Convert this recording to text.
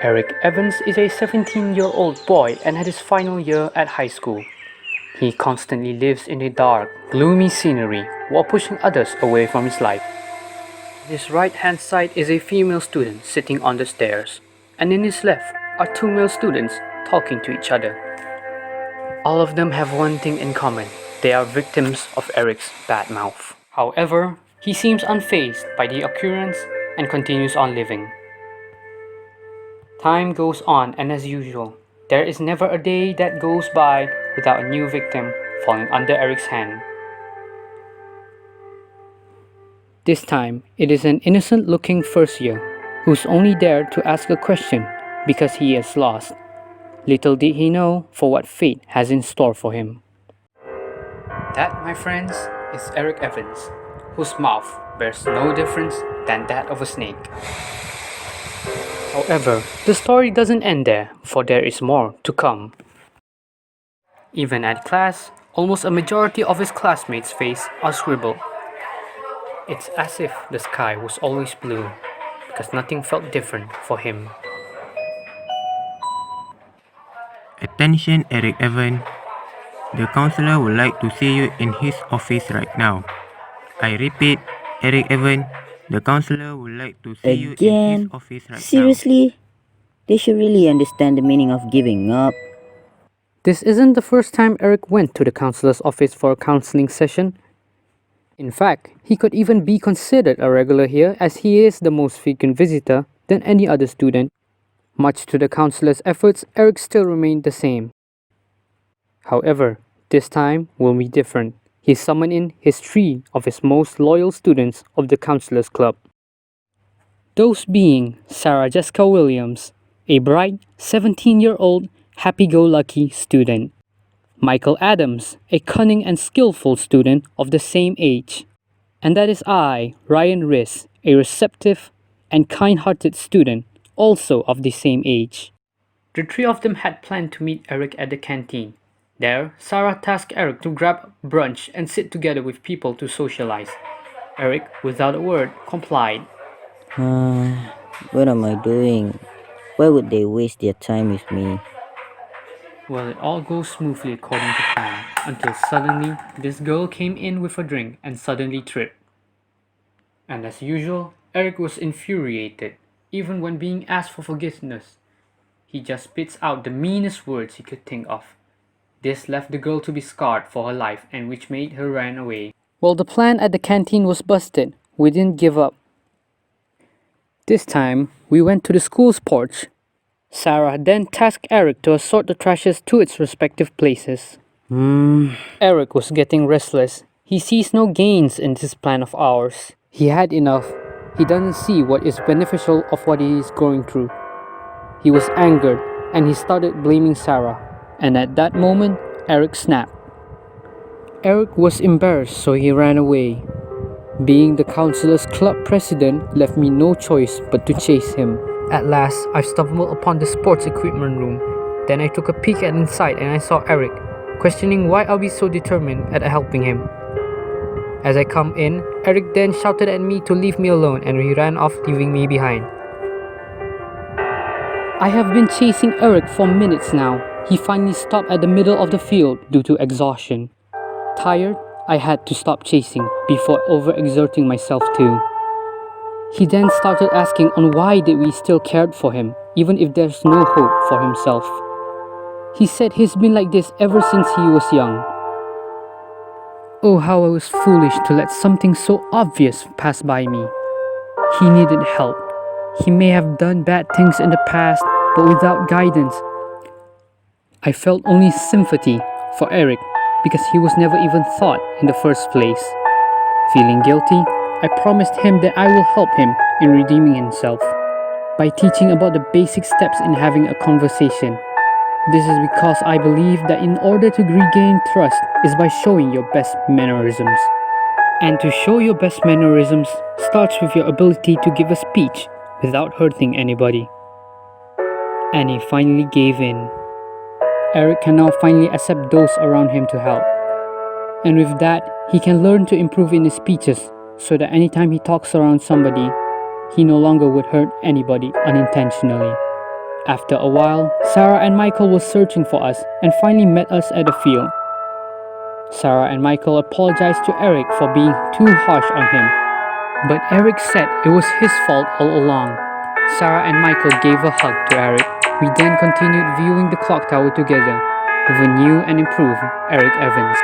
Eric Evans is a 17-year-old boy and at his final year at high school. He constantly lives in a dark, gloomy scenery while pushing others away from his life. His right-hand side is a female student sitting on the stairs, and in his left are two male students talking to each other. All of them have one thing in common: they are victims of Eric's bad mouth. However, he seems unfazed by the occurrence and continues on living. Time goes on, and as usual, there is never a day that goes by without a new victim falling under Eric's hand. This time, it is an innocent-looking first year who's only dared to ask a question because he is lost. Little did he know for what fate has in store for him. That, my friends, is Eric Evans, whose mouth bears no difference than that of a snake. However, the story doesn't end there, for there is more to come. Even at class, almost a majority of his classmates' faces are scribbled. It's as if the sky was always blue, because nothing felt different for him. Attention, Eric Evan. The counselor would like to see you in his office right now. I repeat, Eric Evan, the counselor would like to see you in his office right Seriously? They should really understand the meaning of giving up. This isn't the first time Eric went to the counselor's office for a counseling session. In fact, he could even be considered a regular here as he is the most frequent visitor than any other student. Much to the counselor's efforts, Eric still remained the same. However, this time will be different. He summoned in his 3 of his most loyal students of the counselor's club. Those being Sarah Jessica Williams, a bright 17-year-old happy-go-lucky student; Michael Adams, a cunning and skillful student of the same age; and that is I, Ryan Riss, a receptive and kind-hearted student, also of the same age. The 3 of them had planned to meet Eric at the canteen. There, Sarah tasked Eric to grab brunch and sit together with people to socialize. Eric, without a word, complied. What am I doing? Why would they waste their time with me? Well, it all goes smoothly according to plan, until suddenly this girl came in with a drink and suddenly tripped. And as usual, Eric was infuriated, even when being asked for forgiveness. He just spits out the meanest words he could think of. This left the girl to be scarred for her life, and which made her run away. Well, the plan at the canteen was busted. We didn't give up. This time, we went to the school's porch. Sarah then tasked Eric to assort the trashes to its respective places. Eric was getting restless. He sees no gains in this plan of ours. He had enough. He doesn't see what is beneficial of what he is going through. He was angered, and he started blaming Sarah. And at that moment, Eric snapped. Eric was embarrassed, so he ran away. Being the counselor's club president left me no choice but to chase him. At last, I stumbled upon the sports equipment room. Then I took a peek at inside and I saw Eric, questioning why I was so determined at helping him. As I come in, Eric then shouted at me to leave me alone, and he ran off, leaving me behind. I have been chasing Eric for minutes now. He finally stopped at the middle of the field due to exhaustion. Tired, I had to stop chasing before overexerting myself too. He then started asking on why did we still cared for him, even if there's no hope for himself. He said he's been like this ever since he was young. Oh, how I was foolish to let something so obvious pass by me. He needed help. He may have done bad things in the past, but without guidance. I felt only sympathy for Eric because he was never even thought in the first place. Feeling guilty, I promised him that I will help him in redeeming himself by teaching about the basic steps in having a conversation. This is because I believe that in order to regain trust is by showing your best mannerisms. And to show your best mannerisms starts with your ability to give a speech without hurting anybody. And he finally gave in. Eric can now finally accept those around him to help. And with that, he can learn to improve in his speeches so that anytime he talks around somebody, he no longer would hurt anybody unintentionally. After a while, Sarah and Michael were searching for us and finally met us at the field. Sarah and Michael apologized to Eric for being too harsh on him, but Eric said it was his fault all along. Sarah and Michael gave a hug to Eric. We then continued viewing the clock tower together with a new and improved Eric Evans.